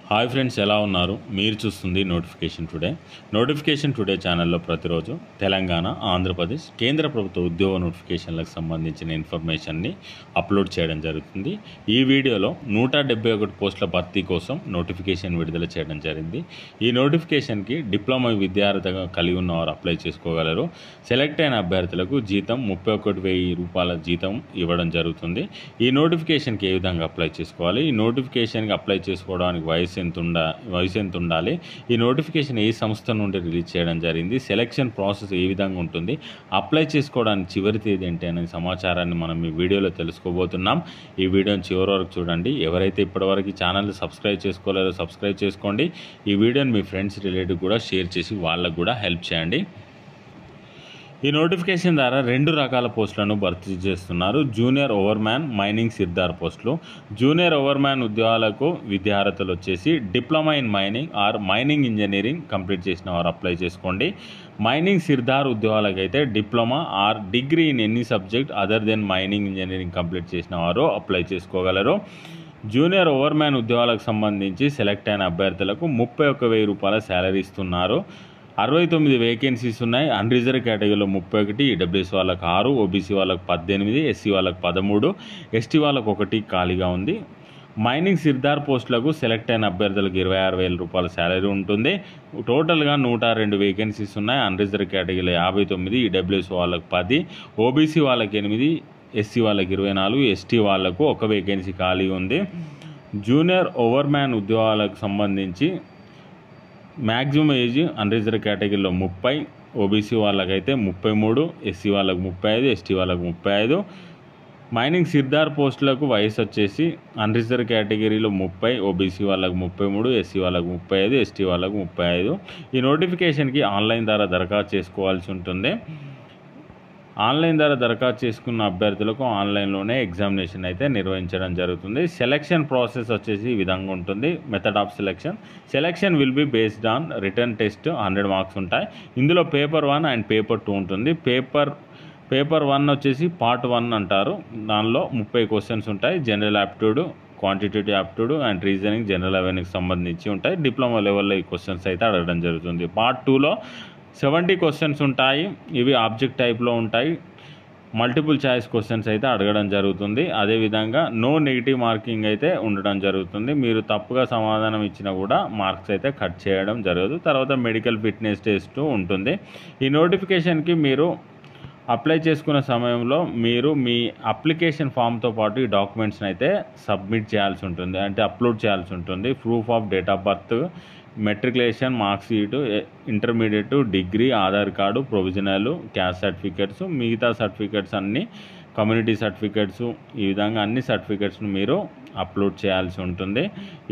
Hi friends, ఎలా ఉన్నారు? మీరు చూస్తుంది నోటిఫికేషన్ టుడే ఛానల్లో ప్రతిరోజు తెలంగాణ, ఆంధ్రప్రదేశ్ కేంద్ర ప్రభుత్వ ఉద్యోగ నోటిఫికేషన్లకు సంబంధించిన ఇన్ఫర్మేషన్ని అప్లోడ్ చేయడం జరుగుతుంది. ఈ వీడియోలో 171 పోస్టుల భర్తీ కోసం నోటిఫికేషన్ విడుదల చేయడం జరిగింది. ఈ నోటిఫికేషన్కి డిప్లొమా విద్యార్థిగా కలిగి ఉన్నవారు అప్లై చేసుకోగలరు. సెలెక్ట్ అయిన అభ్యర్థులకు జీతం 31,000 రూపాయల జీతం ఇవ్వడం జరుగుతుంది. ఈ నోటిఫికేషన్కి ఏ విధంగా అప్లై చేసుకోవాలి, ఈ నోటిఫికేషన్కి అప్లై చేసుకోవడానికి వయసు ఎంత ఉండాలి, ఈ నోటిఫికేషన్ ఏ సంస్థ నుండి రిలీజ్ చేయడం జరిగింది, సెలక్షన్ ప్రాసెస్ ఏ విధంగా ఉంటుంది, అప్లై చేసుకోవడానికి చివరి తేదీ ఏంటి అనే సమాచారాన్ని మనం ఈ వీడియోలో తెలుసుకోబోతున్నాం. ఈ వీడియోని చివరి వరకు చూడండి. ఎవరైతే ఇప్పటివరకు ఈ ఛానల్ని సబ్స్క్రైబ్ చేసుకోలేదో సబ్స్క్రైబ్ చేసుకోండి. ఈ వీడియోని మీ ఫ్రెండ్స్ రిలేటివ్ కూడా షేర్ చేసి వాళ్ళకు కూడా హెల్ప్ చేయండి. ఈ నోటిఫికేషన్ ద్వారా 2 రకాల పోస్టులను భర్తీ చేస్తున్నారు. జూనియర్ ఓవర్మ్యాన్, మైనింగ్ సిర్దార్ పోస్టులు. జూనియర్ ఓవర్మ్యాన్ ఉద్యోగాలకు విద్యార్హతలు వచ్చేసి diploma in mining or mining engineering complete చేసిన వారు అప్లై చేసుకోండి. మైనింగ్ సిర్దార్ ఉద్యోగాలకు అయితే diploma or degree in any subject other than mining engineering complete చేసిన వారు అప్లై చేసుకోగలరు. జూనియర్ ఓవర్మ్యాన్ ఉద్యోగాలకు సంబంధించి సెలెక్ట్ అయిన అభ్యర్థులకు 31,000 రూపాయల శాలరీ ఇస్తున్నారు. 69 వేకెన్సీస్ ఉన్నాయి. అన్రిజర్వ్ కేటగిరీలో 31, ఈడబ్ల్యూఎస్ వాళ్ళకు 6, ఓబీసీ వాళ్ళకు 18, ఎస్సీ వాళ్ళకు 13, ఎస్టీ వాళ్ళకు 1 ఖాళీగా ఉంది. మైనింగ్ సిర్దార్ పోస్టులకు సెలెక్ట్ అయిన అభ్యర్థులకు 26,000 రూపాయల శాలరీ ఉంటుంది. టోటల్గా 102 వేకెన్సీస్ ఉన్నాయి. అన్రిజర్వ్ కేటగిరీలో 59, ఈడబ్ల్యూఎస్ వాళ్ళకు 10, ఓబీసీ వాళ్ళకి 8, ఎస్సీ వాళ్ళకి 24, ఎస్టీ వాళ్ళకు 1 వేకెన్సీ ఖాళీ ఉంది. జూనియర్ ఓవర్మ్యాన్ ఉద్యోగాలకు సంబంధించి మ్యాక్సిమం ఏజ్ అన్రిజర్వ్ కేటగిరీలో 30, ఓబీసీ వాళ్ళకైతే 33, ఎస్సీ వాళ్ళకు 35, ఎస్టీ వాళ్ళకు 35. మైనింగ్ సిర్దార్ పోస్టులకు వయసు వచ్చేసి అన్రిజర్వ్ కేటగిరీలో 30, ఓబీసీ వాళ్ళకు 33, ఎస్సీ వాళ్ళకు 35, ఎస్టీ వాళ్ళకు 35. ఈ నోటిఫికేషన్కి ఆన్లైన్ ద్వారా దరఖాస్తు చేసుకోవాల్సి ఉంటుంది. ఆన్లైన్ ద్వారా దరఖాస్తు చేసుకున్న అభ్యర్థులకు ఆన్లైన్లోనే ఎగ్జామినేషన్ అయితే నిర్వహించడం జరుగుతుంది. సెలక్షన్ ప్రాసెస్ వచ్చేసి ఈ విధంగా ఉంటుంది. Method of selection will be based on return test 100 marks ఉంటాయి. ఇందులో పేపర్ 1 అండ్ పేపర్ 2 ఉంటుంది. పేపర్ 1 వచ్చేసి పార్ట్ 1 అంటారు. దానిలో 30 క్వశ్చన్స్ ఉంటాయి. General aptitude, quantitative aptitude and reasoning, general awareness సంబంధించి ఉంటాయి. డిప్లొమా లెవెల్లో ఈ క్వశ్చన్స్ అయితే అడగడం జరుగుతుంది. పార్ట్ 2లో 70 క్వశ్చన్స్ ఉంటాయి. ఇవి ఆబ్జెక్ట్ టైప్లో ఉంటాయి. మల్టిపుల్ చాయిస్ క్వశ్చన్స్ అయితే అడగడం జరుగుతుంది. అదేవిధంగా నో నెగిటివ్ మార్కింగ్ అయితే ఉండడం జరుగుతుంది. మీరు తప్పుగా సమాధానం ఇచ్చినా కూడా మార్క్స్ అయితే కట్ చేయడం జరగదు. తర్వాత మెడికల్ ఫిట్నెస్ టెస్ట్ ఉంటుంది. ఈ నోటిఫికేషన్కి మీరు అప్లై చేసుకున్న సమయంలో మీరు మీ అప్లికేషన్ ఫామ్తో పాటు ఈ డాక్యుమెంట్స్ని అయితే సబ్మిట్ చేయాల్సి ఉంటుంది, అంటే అప్లోడ్ చేయాల్సి ఉంటుంది. Proof of date of birth, matriculation mark sheet, intermediate, degree, Aadhaar card, provisional, caste certificates, మిగతా సర్టిఫికేట్స్ అన్నీ, కమ్యూనిటీ సర్టిఫికేట్స్, ఈ విధంగా అన్ని సర్టిఫికేట్స్ను మీరు అప్లోడ్ చేయాల్సి ఉంటుంది.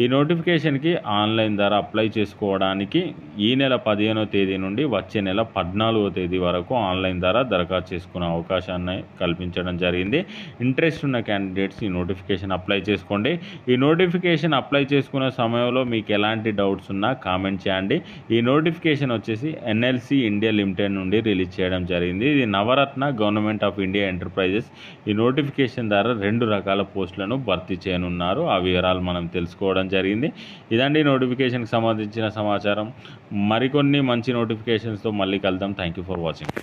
ఈ నోటిఫికేషన్కి ఆన్లైన్ ద్వారా అప్లై చేసుకోవడానికి ఈ నెల 15వ తేదీ నుండి వచ్చే నెల 14వ తేదీ వరకు ఆన్లైన్ ద్వారా దరఖాస్తు చేసుకునే అవకాశాన్ని కల్పించడం జరిగింది. ఇంట్రెస్ట్ ఉన్న క్యాండిడేట్స్ ఈ నోటిఫికేషన్ అప్లై చేసుకోండి. ఈ నోటిఫికేషన్ అప్లై చేసుకునే సమయంలో మీకు ఎలాంటి డౌట్స్ ఉన్నా కామెంట్ చేయండి. ఈ నోటిఫికేషన్ వచ్చేసి ఎన్ఎల్సి ఇండియా లిమిటెడ్ నుండి రిలీజ్ చేయడం జరిగింది. ఇది నవరత్న గవర్నమెంట్ ఆఫ్ ఇండియా ఎంటర్ప్రైజెస్. ఈ నోటిఫికేషన్ ద్వారా 2 రకాల పోస్టులను భర్తీ చేయనున్నారు. ఆ వివరాలు మనం తెలుసుకోవడం జరిగింది. ఇదండి నోటిఫికేషన్కి సంబంధించిన సమాచారం. మరికొన్ని మంచి నోటిఫికేషన్స్తో మళ్ళీ కలుద్దాం. Thank you for watching.